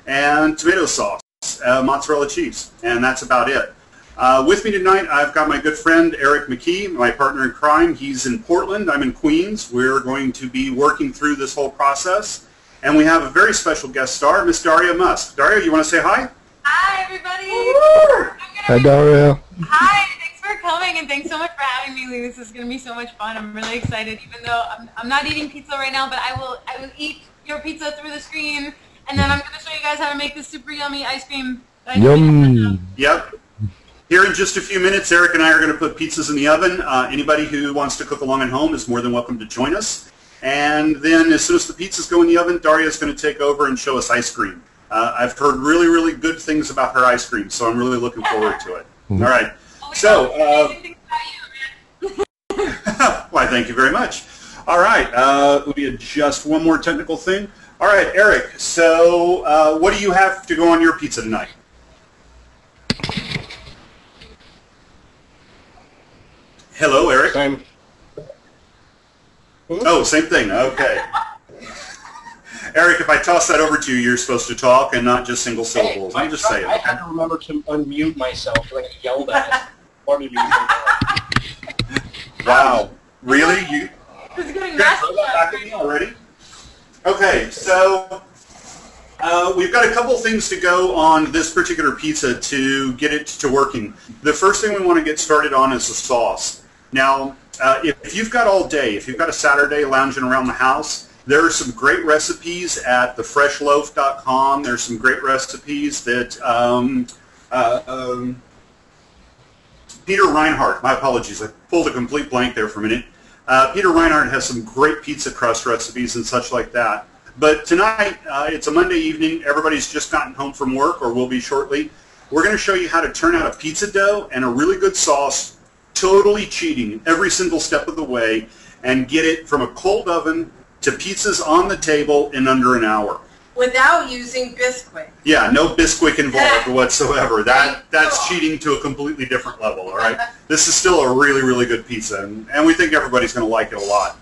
and tomato sauce, mozzarella cheese, and that's about it. With me tonight, I've got my good friend Eric McKee, my partner in crime. He's in Portland. I'm in Queens. We're going to be working through this whole process. And we have a very special guest star, Miss Daria Musk. Daria, you want to say hi? Hi, everybody. Hi, Daria. Hi, thanks for coming, and thanks so much for having me, Lee. This is going to be so much fun. I'm really excited, even though I'm not eating pizza right now, but I will eat your pizza through the screen, and then I'm going to show you guys how to make this super yummy ice cream. Yum. Yep. Here in just a few minutes, Eric and I are going to put pizzas in the oven. Anybody who wants to cook along at home is more than welcome to join us. And then as soon as the pizzas go in the oven, Daria is going to take over and show us ice cream. I've heard really, really good things about her ice cream, so I'm really looking forward to it. All right. So, why, thank you very much. All right. Let me adjust one more technical thing. All right, Eric. So, what do you have to go on your pizza tonight? Hello, Eric. Same. Oh, same thing. Okay. Eric, if I toss that over to you, you're supposed to talk and not just single syllables. I'm just saying. I had to remember to unmute myself because I got yelled at. Wow. Really? You This is getting got to throw that back at me already? Okay, so we've got a couple things to go on this particular pizza to get it to working. The first thing we want to get started on is the sauce. Now, if you've got all day, if you've got a Saturday lounging around the house, there are some great recipes at thefreshloaf.com. There's some great recipes that Peter Reinhardt, my apologies, I pulled a complete blank there for a minute. Peter Reinhardt has some great pizza crust recipes and such like that. But tonight, it's a Monday evening. Everybody's just gotten home from work or will be shortly. We're going to show you how to turn out a pizza dough and a really good sauce, totally cheating every single step of the way, and get it from a cold oven to pizzas on the table in under an hour. Without using Bisquick. Yeah, no Bisquick involved whatsoever. That's cheating to a completely different level, all right? This is still a really, really good pizza, and we think everybody's going to like it a lot.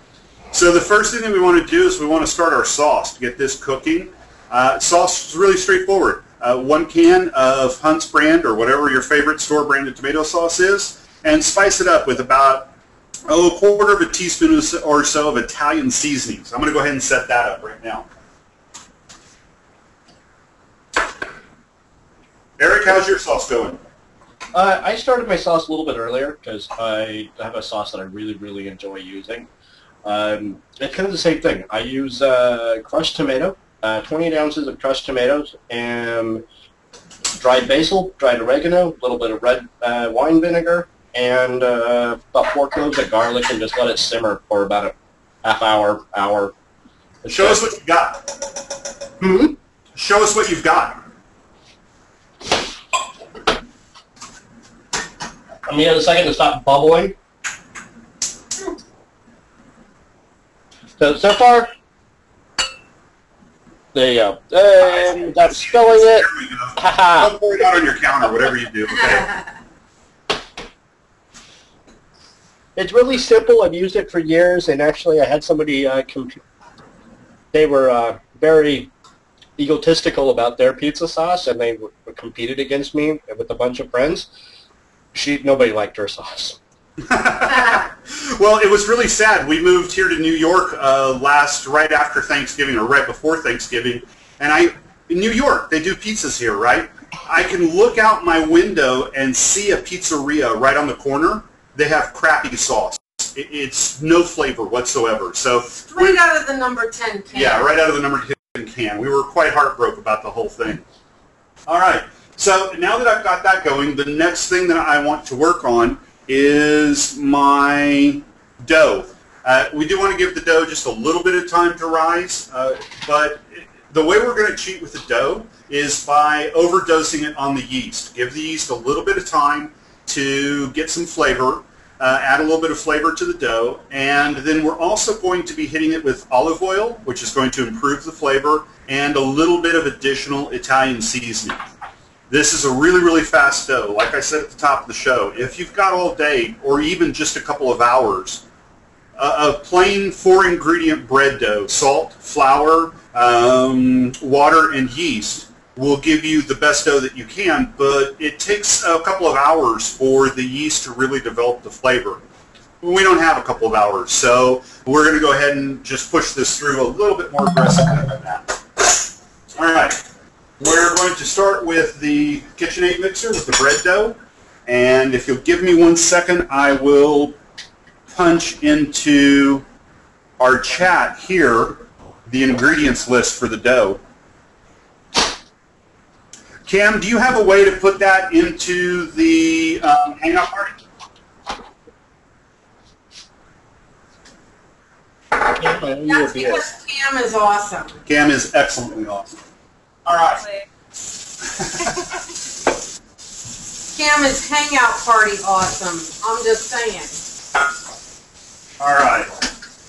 So the first thing that we want to do is we want to start our sauce to get this cooking. Sauce is really straightforward. 1 can of Hunt's brand or whatever your favorite store-branded tomato sauce is, and spice it up with about a 1/4 teaspoon or so of Italian seasonings. I'm going to go ahead and set that up right now. Eric, how's your sauce going? I started my sauce a little bit earlier because I have a sauce that I really, really enjoy using. It's kind of the same thing. I use crushed tomato, 28 ounces of crushed tomatoes, and dried basil, dried oregano, a little bit of red wine vinegar, and about 4 cloves of garlic, and just let it simmer for about a half hour. Show us what you've got. Hmm? Show us what you've got. I'm going to get a second to stop bubbling. So far, there you go. And I'm spilling it. There we go. Don't pour it out on your counter, whatever you do. Okay. It's really simple. I've used it for years, and actually I had somebody they were very egotistical about their pizza sauce, and they competed against me with a bunch of friends. Nobody liked her sauce. Well, it was really sad. We moved here to New York right after Thanksgiving or right before Thanksgiving, and in New York, they do pizzas here, right? I can look out my window and see a pizzeria right on the corner. They have crappy sauce. It's no flavor whatsoever. So Right out of the number 10 can. Yeah, right out of the number 10 can. We were quite heartbroken about the whole thing. All right. So now that I've got that going, the next thing that I want to work on is my dough. We do want to give the dough just a little bit of time to rise, but the way we're going to cheat with the dough is by overdosing it on the yeast. Give the yeast a little bit of time to get some flavor, add a little bit of flavor to the dough, and then we're also going to be hitting it with olive oil, which is going to improve the flavor, and a little bit of additional Italian seasoning. This is a really, really fast dough. Like I said at the top of the show, if you've got all day or even just a couple of hours, a plain 4-ingredient bread dough, salt, flour, water and yeast will give you the best dough that you can, but it takes a couple of hours for the yeast to really develop the flavor. We don't have a couple of hours, so we're going to go ahead and just push this through a little bit more aggressively than that. All right. We're going to start with the KitchenAid mixer with the bread dough, and if you'll give me 1 second, I will punch into our chat here the ingredients list for the dough. Cam, do you have a way to put that into the Hangout party? That's because Cam is awesome. Cam is excellently awesome. All right. Cam is hangout party awesome. I'm just saying. All right.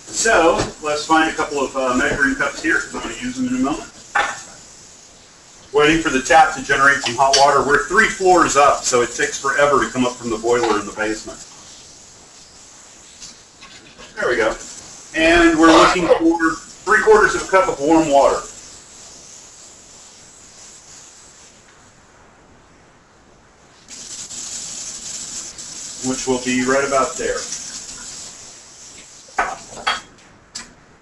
So let's find a couple of measuring cups here. I'm going to use them in a moment. Waiting for the tap to generate some hot water. We're 3 floors up, so it takes forever to come up from the boiler in the basement. There we go. And we're looking for 3/4 of a cup of warm water. Which will be right about there.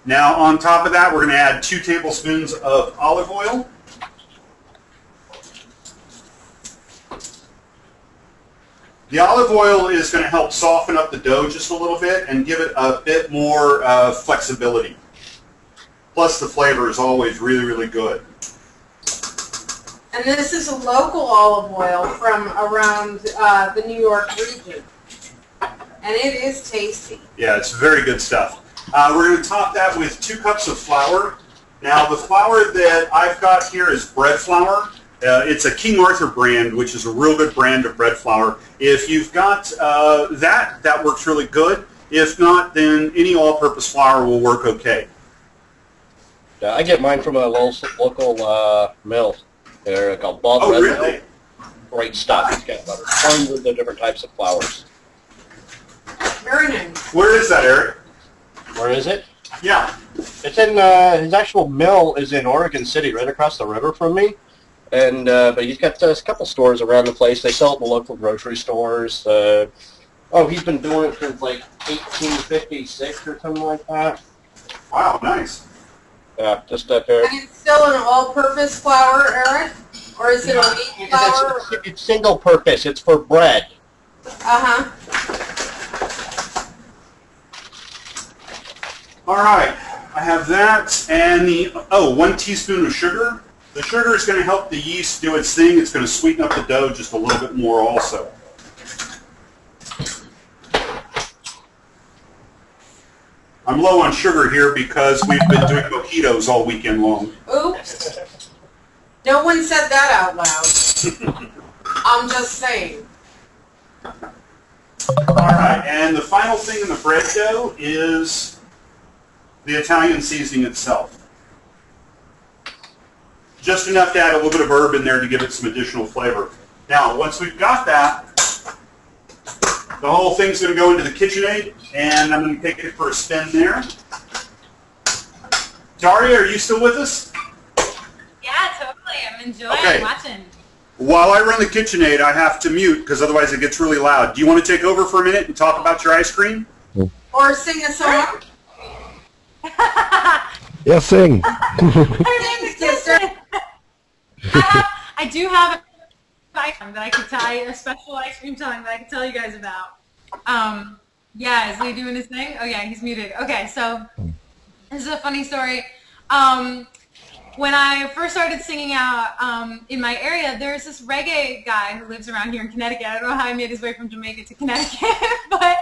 Now on top of that, we're going to add 2 tablespoons of olive oil. The olive oil is going to help soften up the dough just a little bit and give it a bit more flexibility. Plus the flavor is always really, really good. And this is a local olive oil from around the New York region. And it is tasty. Yeah, it's very good stuff. We're going to top that with 2 cups of flour. Now the flour that I've got here is bread flour. It's a King Arthur brand, which is a real good brand of bread flour. If you've got that works really good. If not, then any all-purpose flour will work okay. Yeah, I get mine from a local mill. They're called Bob Red really? Mill. Great stuff. It's got about tons of the different types of flours. Very nice. Where is that, Eric? Where is it? Yeah. It's in his actual mill is in Oregon City, right across the river from me. And but he's got a couple stores around the place. They sell it in the local grocery stores. He's been doing it since like 1856 or something like that. Wow, nice. Yeah, just up there. And it's still an all-purpose flour, Eric? Or is it a wheat flour? It's single purpose. It's for bread. Uh-huh. All right, I have that and the 1 teaspoon of sugar. The sugar is going to help the yeast do its thing. It's going to sweeten up the dough just a little bit more also. I'm low on sugar here because we've been doing mojitos all weekend long. Oops. No one said that out loud. I'm just saying. All right, and the final thing in the bread dough is the Italian seasoning itself. Just enough to add a little bit of herb in there to give it some additional flavor. Now, once we've got that, the whole thing's going to go into the KitchenAid, and I'm going to take it for a spin there. Daria, are you still with us? Yeah, totally. I'm enjoying watching. While I run the KitchenAid, I have to mute because otherwise it gets really loud. Do you want to take over for a minute and talk about your ice cream? Or sing a song? Yeah, sing. Thanks, sister. I do have a special ice cream song that I can tell you guys about. Yeah, is Lee doing his thing? Oh yeah, he's muted. Okay, so this is a funny story. When I first started singing out in my area, there's this reggae guy who lives around here in Connecticut. I don't know how he made his way from Jamaica to Connecticut, but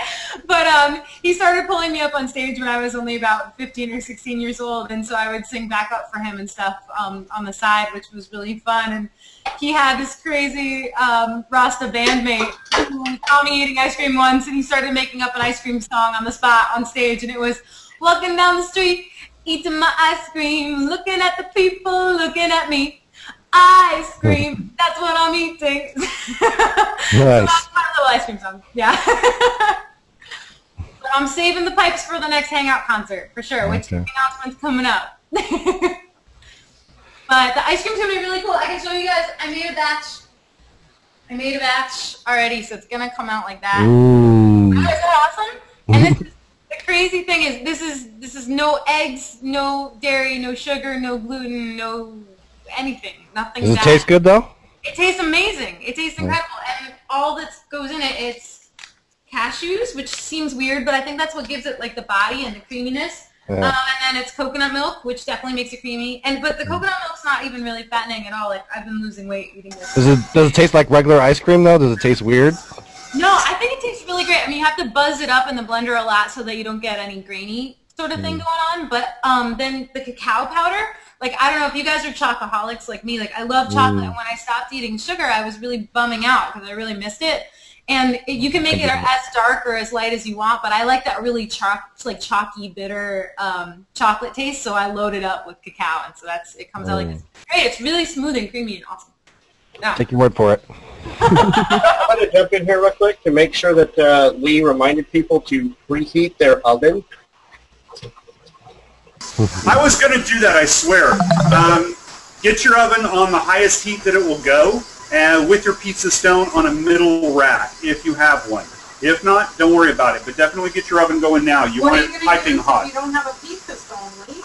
he started pulling me up on stage when I was only about 15 or 16 years old, and so I would sing backup for him and stuff on the side, which was really fun. And he had this crazy Rasta bandmate who saw me eating ice cream once, and he started making up an ice cream song on the spot on stage, and it was walking down the street, eating my ice cream, looking at the people, looking at me. Ice cream, that's what I'm eating. Nice. So that's my little ice cream song, yeah. But I'm saving the pipes for the next Hangout concert, for sure, which Okay. announcement's coming up. But the ice cream's going to be really cool. I can show you guys. I made a batch already, so it's going to come out like that. Ooh. Isn't that awesome? And this is, the crazy thing is this is no eggs, no dairy, no sugar, no gluten, no anything. Nothing. Does it taste good though? It tastes amazing. It tastes incredible. And all that goes in it, it's cashews, which seems weird, but I think that's what gives it like the body and the creaminess. Yeah. And then it's coconut milk, which definitely makes it creamy. But the coconut milk's not even really fattening at all. Like I've been losing weight eating this. Does it taste like regular ice cream though? Does it taste weird? No, I think it tastes really great. I mean, you have to buzz it up in the blender a lot so that you don't get any grainy sort of thing going on. But then the cacao powder, like I don't know if you guys are chocoholics like me. Like I love chocolate. And when I stopped eating sugar, I was really bumming out because I really missed it. And you can make it as dark or as light as you want, but I like that really chalky, bitter chocolate taste. So I load it up with cacao, and so it comes out like this. Great. It's really smooth and creamy and awesome. Yeah. Take your word for it. I'm going to jump in here real quick to make sure that Lee reminded people to preheat their oven. I was going to do that, I swear. Get your oven on the highest heat that it will go, and with your pizza stone on a middle rack, if you have one. If not, don't worry about it, but definitely get your oven going now. You want it piping hot. You don't have a pizza stone, Lee?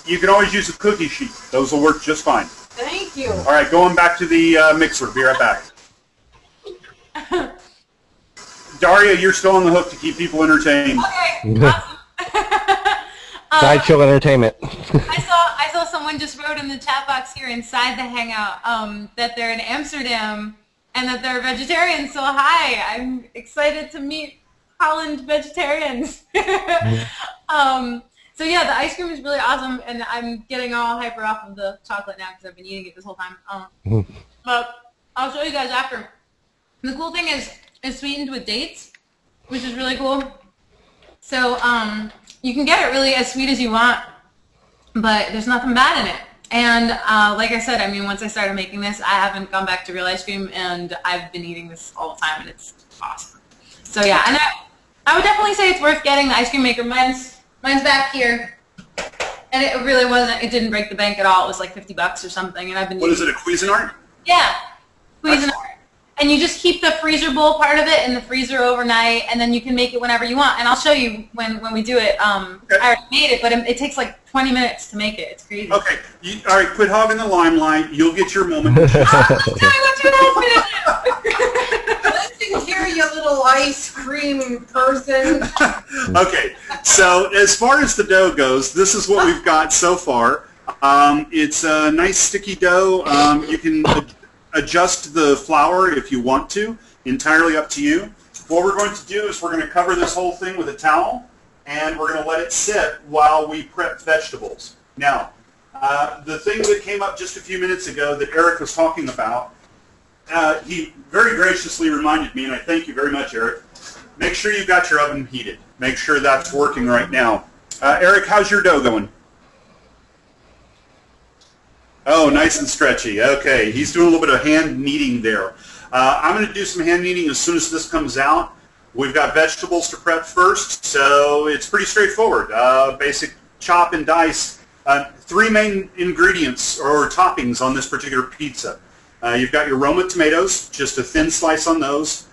You can always use a cookie sheet. Those will work just fine. Thank you. All right, going back to the mixer. Be right back. Daria, you're still on the hook to keep people entertained. Okay, awesome. Sideshow entertainment. I saw someone just wrote in the chat box here inside the Hangout that they're in Amsterdam and that they're vegetarians. So hi, I'm excited to meet Holland vegetarians. So yeah, the ice cream is really awesome, and I'm getting all hyper off of the chocolate now because I've been eating it this whole time. But I'll show you guys after. The cool thing is it's sweetened with dates, which is really cool. So you can get it really as sweet as you want, but there's nothing bad in it. And like I said, I mean, once I started making this, I haven't gone back to real ice cream, and I've been eating this all the time, and it's awesome. So yeah, and I would definitely say it's worth getting the ice cream maker. Mine's back here, and it really wasn't. It didn't break the bank at all. It was like $50 or something, and I've been. What is it? A Cuisinart? Yeah, Cuisinart. And you just keep the freezer bowl part of it in the freezer overnight, and then you can make it whenever you want. And I'll show you when we do it. Okay. I already made it, but it takes like 20 minutes to make it. It's crazy. Okay. All right, quit hogging the limelight. You'll get your moment. Tell me what you want me to do. Listen here, you little ice cream person. Okay. So as far as the dough goes, this is what we've got so far. It's a nice sticky dough. You can adjust the flour if you want to, entirely up to you. What we're going to do is we're going to cover this whole thing with a towel, and we're going to let it sit while we prep vegetables. Now, the thing that came up just a few minutes ago that Eric was talking about, he very graciously reminded me, and I thank you very much, Eric, make sure you've got your oven heated. Make sure that's working right now. Eric, how's your dough going? Oh, nice and stretchy. Okay, he's doing a little bit of hand kneading there. I'm going to do some hand kneading as soon as this comes out. We've got vegetables to prep first, so it's pretty straightforward. Basic chop and dice. 3 main ingredients or toppings on this particular pizza. You've got your Roma tomatoes, just a thin slice on those.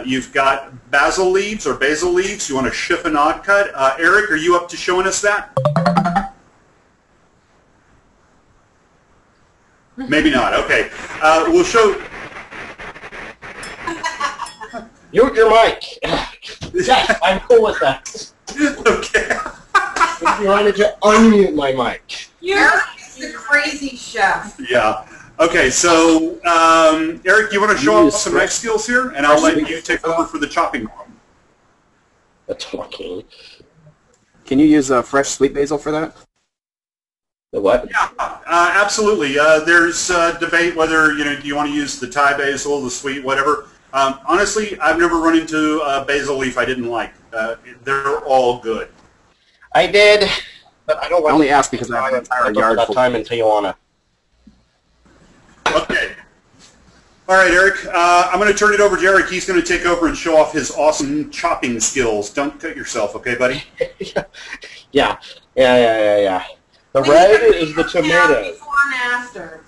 You've got basil leaves or basil leaves. You want a chiffonade cut. Eric, are you up to showing us that? Maybe not. Okay. We'll show. Mute your mic. Yes, I'm cool with that. Okay. If you wanted to unmute my mic. Eric is the crazy chef. Yeah. Okay. So, Eric, you want to show off some knife skills here, and I'll let you take over for the chopping. The talking. Can you use fresh sweet basil for that? The what? Yeah, absolutely. There's debate whether do you want to use the Thai basil, the sweet, whatever. Honestly, I've never run into a basil leaf I didn't like. They're all good. I did, but I don't like. I only asked because I have an entire yard that full. time in Tijuana. Okay. All right, Eric. I'm going to turn it over to Eric. He's going to take over and show off his awesome chopping skills. Don't cut yourself, okay, buddy? Yeah. The Please red compare is the now, tomato. Before and after.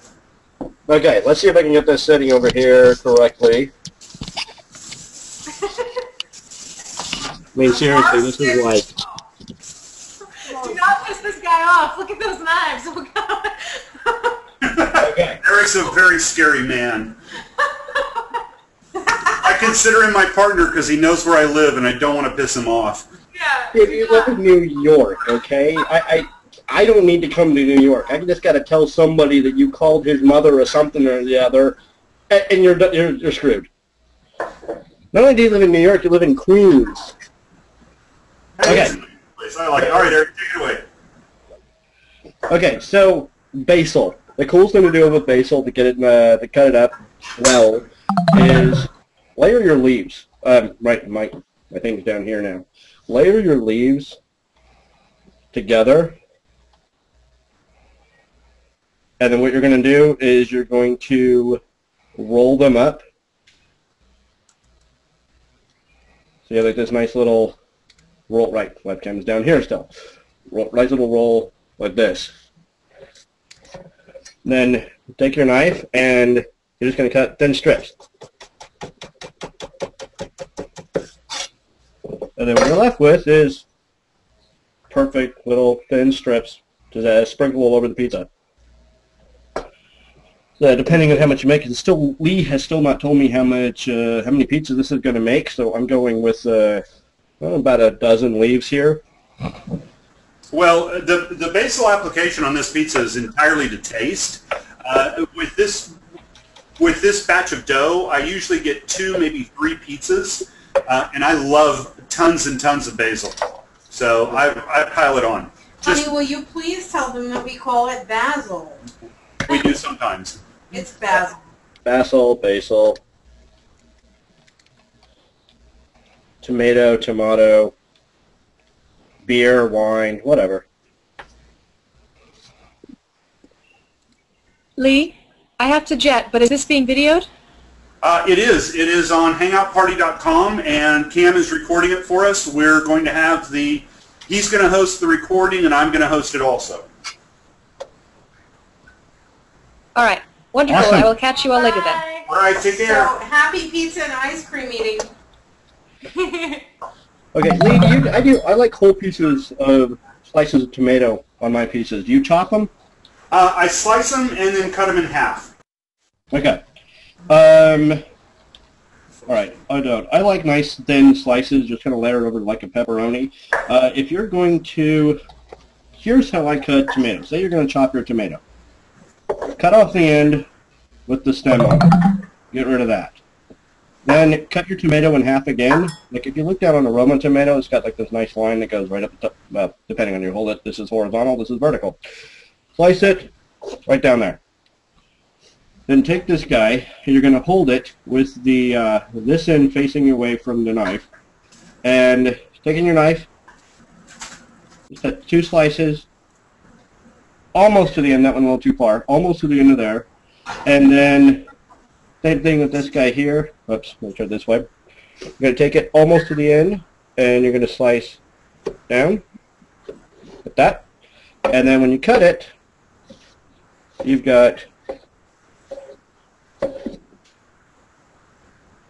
Okay, let's see if I can get this setting over here correctly. I mean, seriously, this is like... Do not piss this guy off. Look at those knives. Oh, God. Okay. Eric's a very scary man. I consider him my partner because he knows where I live and I don't want to piss him off. Yeah. If you live in New York, okay, I don't need to come to New York. I just got to tell somebody that you called his mother or something or the other, and you're screwed. Not only do you live in New York, you live in Queens. Okay. I like it. All right, Eric, take it away. Okay, so basil. The coolest thing to do with basil to get it to cut it up well is layer your leaves. Right, my thing's down here now. Layer your leaves together, and then what you're going to do is you're going to roll them up. So you have like this nice little roll. Right, webcam's down here still. Nice little roll like this. Then take your knife and you're just going to cut thin strips. And then what you're left with is perfect little thin strips to sprinkle all over the pizza. So depending on how much you make, Lee has still not told me how many pizzas this is going to make. So I'm going with about a dozen leaves here. Well, the basil application on this pizza is entirely to taste. With this batch of dough, I usually get 2, maybe 3 pizzas, and I love tons and tons of basil. So I pile it on. Honey, will you please tell them that we call it basil? We do sometimes. It's basil. Basil, tomato, beer, wine, whatever. Lee, I have to jet, but is this being videoed? It is. It is on hangoutparty.com, and Cam is recording it for us. We're going to have he's going to host the recording, and I'm going to host it also. All right. Wonderful. Awesome. I will catch you all later then. Bye. All right, take care. So, happy pizza and ice cream eating. Okay, Lee, I like whole pieces of slices of tomato on my pizzas. Do you chop them? I slice them and then cut them in half. Okay. All right. I don't. I like nice thin slices, just kind of layer it over like a pepperoni. If you're going to, here's how I cut tomatoes. Say you're going to chop your tomato. Cut off the end with the stem on it. Get rid of that. Then cut your tomato in half again. Like if you look down on a Roma tomato, it's got like this nice line that goes right up the top. Well, depending on your hold it, this is horizontal, this is vertical. Slice it right down there. Then take this guy, and you're going to hold it with the this end facing away from the knife. And taking your knife, just cut 2 slices, almost to the end, that one a little too far, almost to the end of there. And then same thing with this guy here. Oops, let me try this way. You're going to take it almost to the end, and you're going to slice down, like that. And then when you cut it, you've got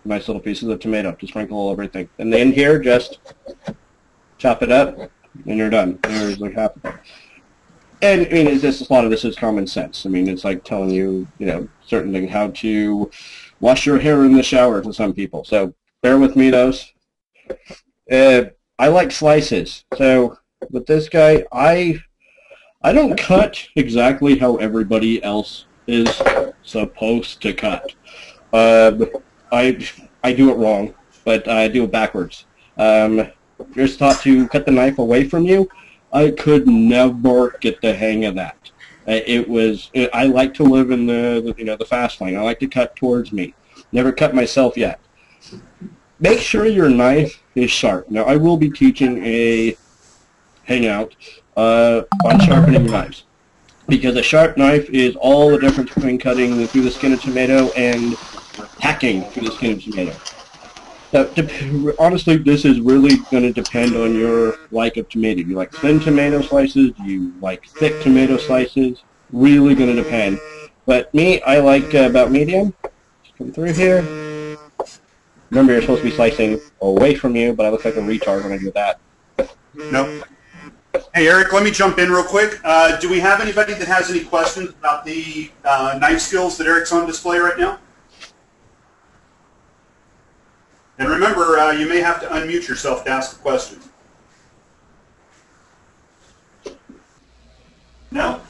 nice little pieces of tomato to sprinkle all over everything. And then here, just chop it up, and you're done. There's like half of it. And I mean, it's just, a lot of this is common sense. I mean, it's like telling you, certain things, how to wash your hair in the shower to some people. So bear with me, those. I like slices. So with this guy, I don't cut exactly how everybody else is supposed to cut. I do it wrong, but I do it backwards. You're taught to cut the knife away from you. I could never get the hang of that. I like to live in the fast lane. I like to cut towards me. Never cut myself yet. Make sure your knife is sharp. Now, I will be teaching a hangout on sharpening knives, because a sharp knife is all the difference between cutting through the skin of tomato and hacking through the skin of tomato. Honestly, this is really going to depend on your like of tomato. Do you like thin tomato slices? Do you like thick tomato slices? Really going to depend. But me, I like about medium. Just come through here. Remember, you're supposed to be slicing away from you, but I look like a retard when I do that. Nope. Hey, Eric, let me jump in real quick. Do we have anybody that has any questions about the knife skills that Eric's on display right now? And remember, you may have to unmute yourself to ask a question. No?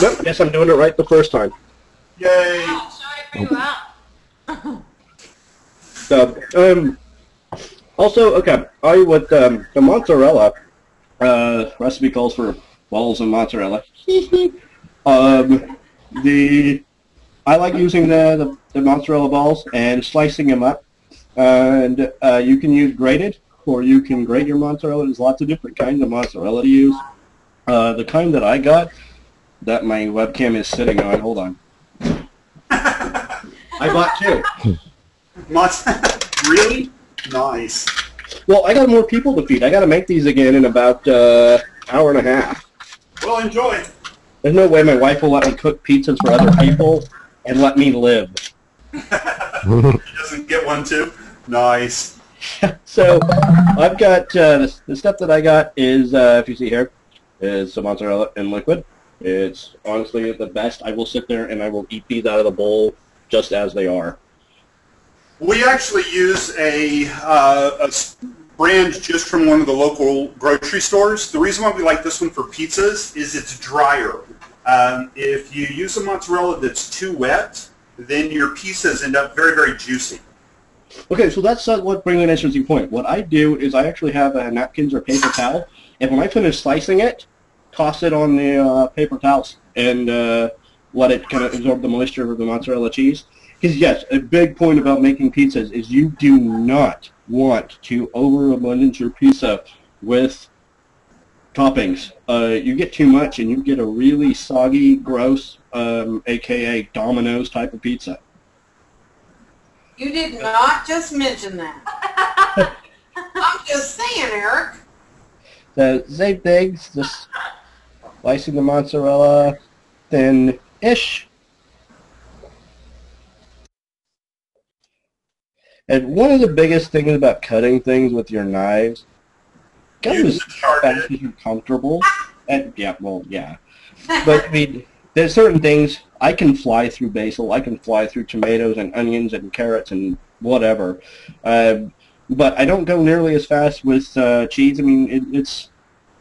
Nope, guess I'm doing it right the first time. Yay! Oh, show it for you out. So, also, okay, with the mozzarella, recipe calls for balls of mozzarella. I like using the mozzarella balls and slicing them up. And you can use grated, or you can grate your mozzarella. There's lots of different kinds of mozzarella to use. The kind that I got, that my webcam is sitting on, hold on. I bought two. Really? Nice. Well, I got more people to feed. I got to make these again in about hour and a half. Well, enjoy. There's no way my wife will let me cook pizzas for other people and let me live. He doesn't get one too? Nice. So I've got, the stuff that I got is, if you see here, is some mozzarella in liquid. It's honestly the best. I will sit there and I will eat these out of the bowl just as they are. We actually use a brand just from one of the local grocery stores. The reason why we like this one for pizzas is it's drier. If you use a mozzarella that's too wet, then your pizzas end up very, very juicy. Okay, so that's what brings an interesting point. What I do is I actually have napkins or paper towel, and when I finish slicing it, toss it on the paper towels and let it kind of absorb the moisture of the mozzarella cheese. Because yes, a big point about making pizzas is you do not want to overabundance your pizza with toppings. You get too much and you get a really soggy, gross, aka Domino's type of pizza. You did not just mention that. I'm just saying, Eric. So same things, just slicing the mozzarella thin-ish. And one of the biggest things about cutting things with your knives, go as fast as you're comfortable. And yeah, well, yeah. But I mean, there's certain things, I can fly through basil, I can fly through tomatoes and onions and carrots and whatever. But I don't go nearly as fast with cheese. I mean, it's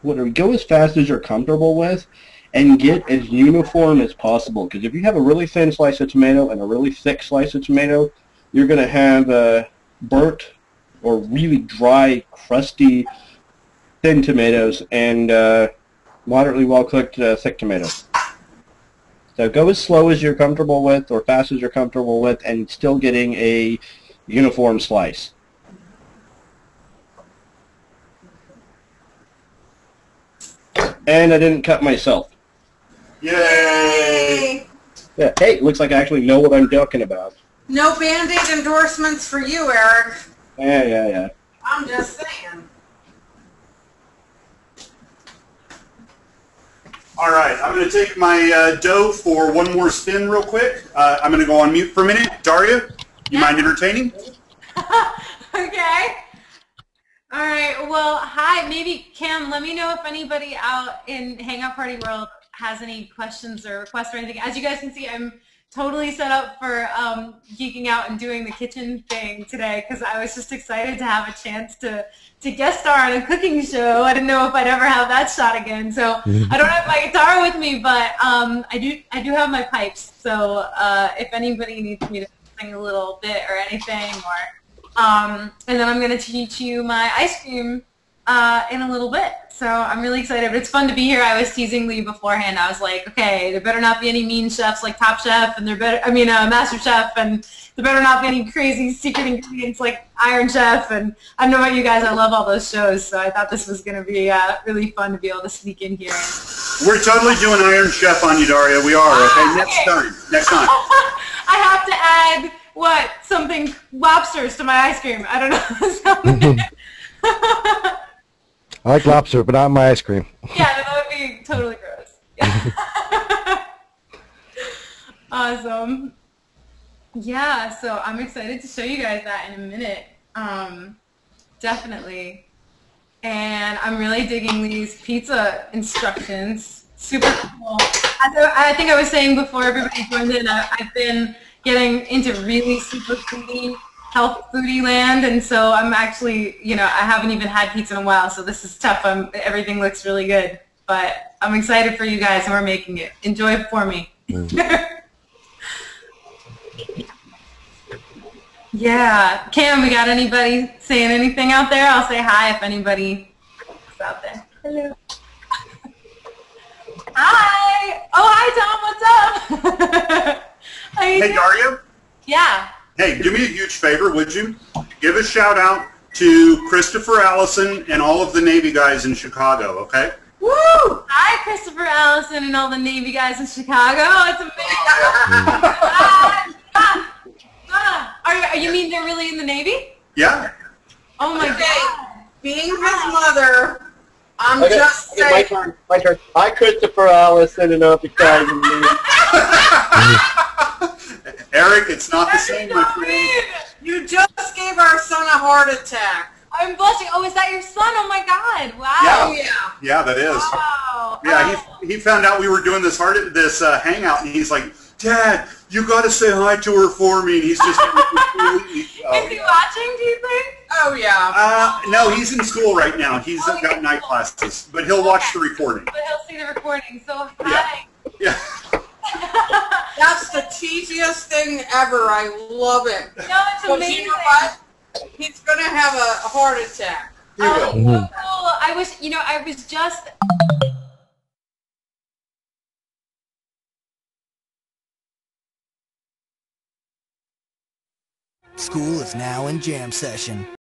whatever. Go as fast as you're comfortable with and get as uniform as possible. Because if you have a really thin slice of tomato and a really thick slice of tomato, you're going to have burnt or really dry, crusty, thin tomatoes and moderately well-cooked thick tomatoes. So go as slow as you're comfortable with or fast as you're comfortable with and still getting a uniform slice. And I didn't cut myself. Yay! Yeah, hey, looks like I actually know what I'm talking about. No Band-Aid endorsements for you, Eric. Yeah. I'm just saying. All right, I'm going to take my dough for one more spin real quick. I'm going to go on mute for a minute. Daria, you mind entertaining? Okay. All right. Well, hi. Maybe, Cam, let me know if anybody out in Hangout Party World has any questions or requests or anything. As you guys can see, I'm totally set up for geeking out and doing the kitchen thing today because I was just excited to have a chance to guest star on a cooking show. I didn't know if I'd ever have that shot again. So I don't have my guitar with me, but I do have my pipes. So if anybody needs me to sing a little bit or anything, or and then I'm going to teach you my ice cream in a little bit. So I'm really excited. But it's fun to be here. I was teasing Lee beforehand. I was like, okay, there better not be any mean chefs like Top Chef, and Master Chef, and there better not be any crazy secret ingredients like Iron Chef. And I don't know about you guys, I love all those shows. So I thought this was going to be really fun to be able to sneak in here. We're totally doing Iron Chef on you, Daria. We are. Okay, next time. I have to add what, something lobsters to my ice cream. I don't know. I like lobster, but not in my ice cream. Yeah, that would be totally gross. Yeah. Awesome. Yeah, so I'm excited to show you guys that in a minute. Definitely. And I'm really digging these pizza instructions. Super cool. I think I was saying before everybody joined in, I've been getting into really super foodie, health foodie land, and so I'm actually, I haven't even had pizza in a while, so this is tough. Everything looks really good, but I'm excited for you guys, and we're making it. Enjoy it for me. Yeah. Cam, we got anybody saying anything out there? I'll say hi if anybody is out there. Hello. Hi. Oh, hi, Tom. What's up? Hey, Daria. Yeah. Hey, do me a huge favor, would you? Give a shout out to Christopher Allison and all of the Navy guys in Chicago, okay? Woo! Hi, Christopher Allison and all the Navy guys in Chicago. It's amazing. You mean they're really in the Navy? Yeah. Oh my God. Being his mother, I'm just saying. My turn. Hi, Christopher Allison and all the guys in the Eric, it's not the same, my friend. You just gave our son a heart attack. I'm blushing. Oh, is that your son? Oh my God! Wow. Yeah, that is. Wow. Yeah, he found out we were doing this hangout, and he's like, Dad, you got to say hi to her for me. And he's just completely. Is he watching? Do you think? Oh yeah. No, he's in school right now. He's got night classes, but he'll watch the recording. But he'll see the recording. So hi. Yeah. That's the cheesiest thing ever. I love it. No, it's amazing. You know what? He's gonna have a heart attack. He will. So cool. I was just. School is now in jam session.